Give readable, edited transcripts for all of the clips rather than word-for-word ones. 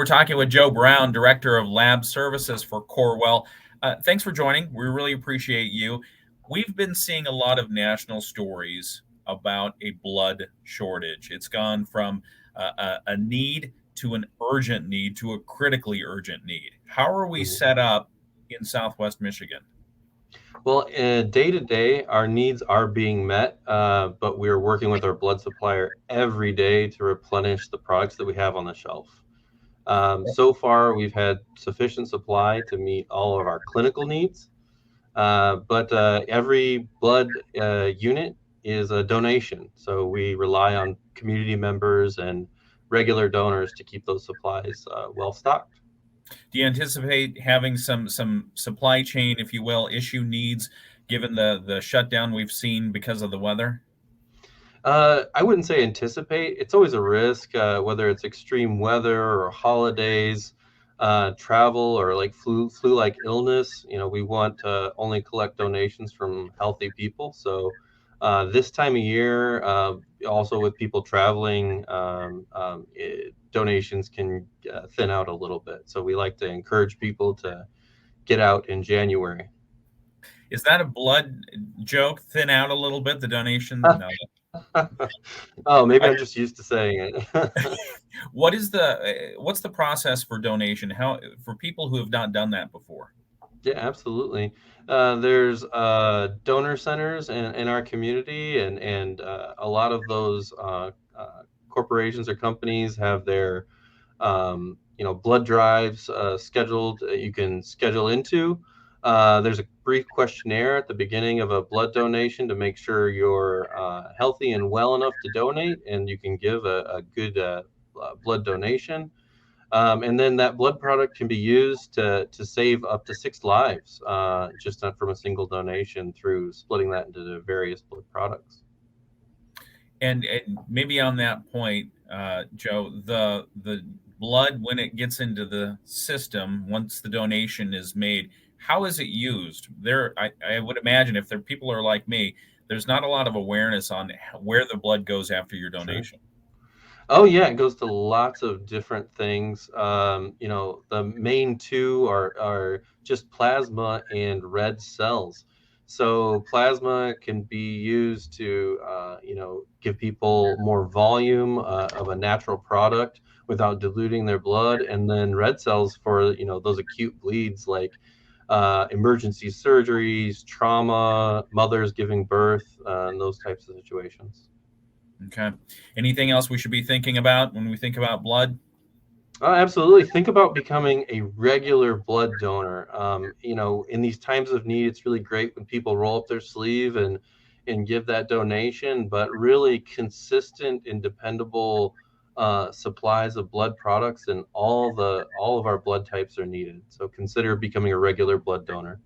we're talking with Joe Brown, Director of Lab Services for Corewell. Thanks for joining. We really appreciate you. We've been seeing a lot of national stories about a blood shortage. It's gone from a need to an urgent need to a critically urgent need. How are we Mhm. set up in Southwest Michigan? Well, day to day, our needs are being met, but we're working with our blood supplier every day to replenish the products that we have on the shelf. So far, we've had sufficient supply to meet all of our clinical needs, but every blood unit is a donation. So we rely on community members and regular donors to keep those supplies well stocked. Do you anticipate having some supply chain, if you will, issue needs given the shutdown we've seen because of the weather? I wouldn't say anticipate. It's always a risk, whether it's extreme weather or holidays, travel, or like flu-like illness. We want to only collect donations from healthy people. So this time of year, also with people traveling, donations can thin out a little bit. So we like to encourage people to get out in January. Is that a blood joke? Thin out a little bit the donation? No. Oh, maybe I'm just used to saying it. What's the process for donation? How for people who have not done that before? Yeah, absolutely. There's donor centers in our community, and a lot of those corporations or companies have their blood drives scheduled. You can schedule into. There's a brief questionnaire at the beginning of a blood donation to make sure you're healthy and well enough to donate, and you can give a good blood donation. And then that blood product can be used to save up to 6 lives, just from a single donation through splitting that into the various blood products. And maybe on that point, Joe, the blood when it gets into the system, once the donation is made, how is it used? I would imagine if there people are like me, there's not a lot of awareness on where the blood goes after your Sure. donation. Oh yeah, it goes to lots of different things. The main two are just plasma and red cells. So plasma can be used to give people more volume of a natural product without diluting their blood, and then red cells for those acute bleeds like emergency surgeries, trauma, mothers giving birth, and those types of situations. Okay. Anything else we should be thinking about when we think about blood? Absolutely. Think about becoming a regular blood donor. In these times of need, it's really great when people roll up their sleeve and give that donation, but really consistent and dependable supplies of blood products and all of our blood types are needed. So consider becoming a regular blood donor.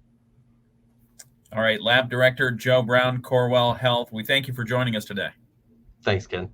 All right, Lab Director Joe Brown, Corewell Health. We thank you for joining us today. Thanks, Ken.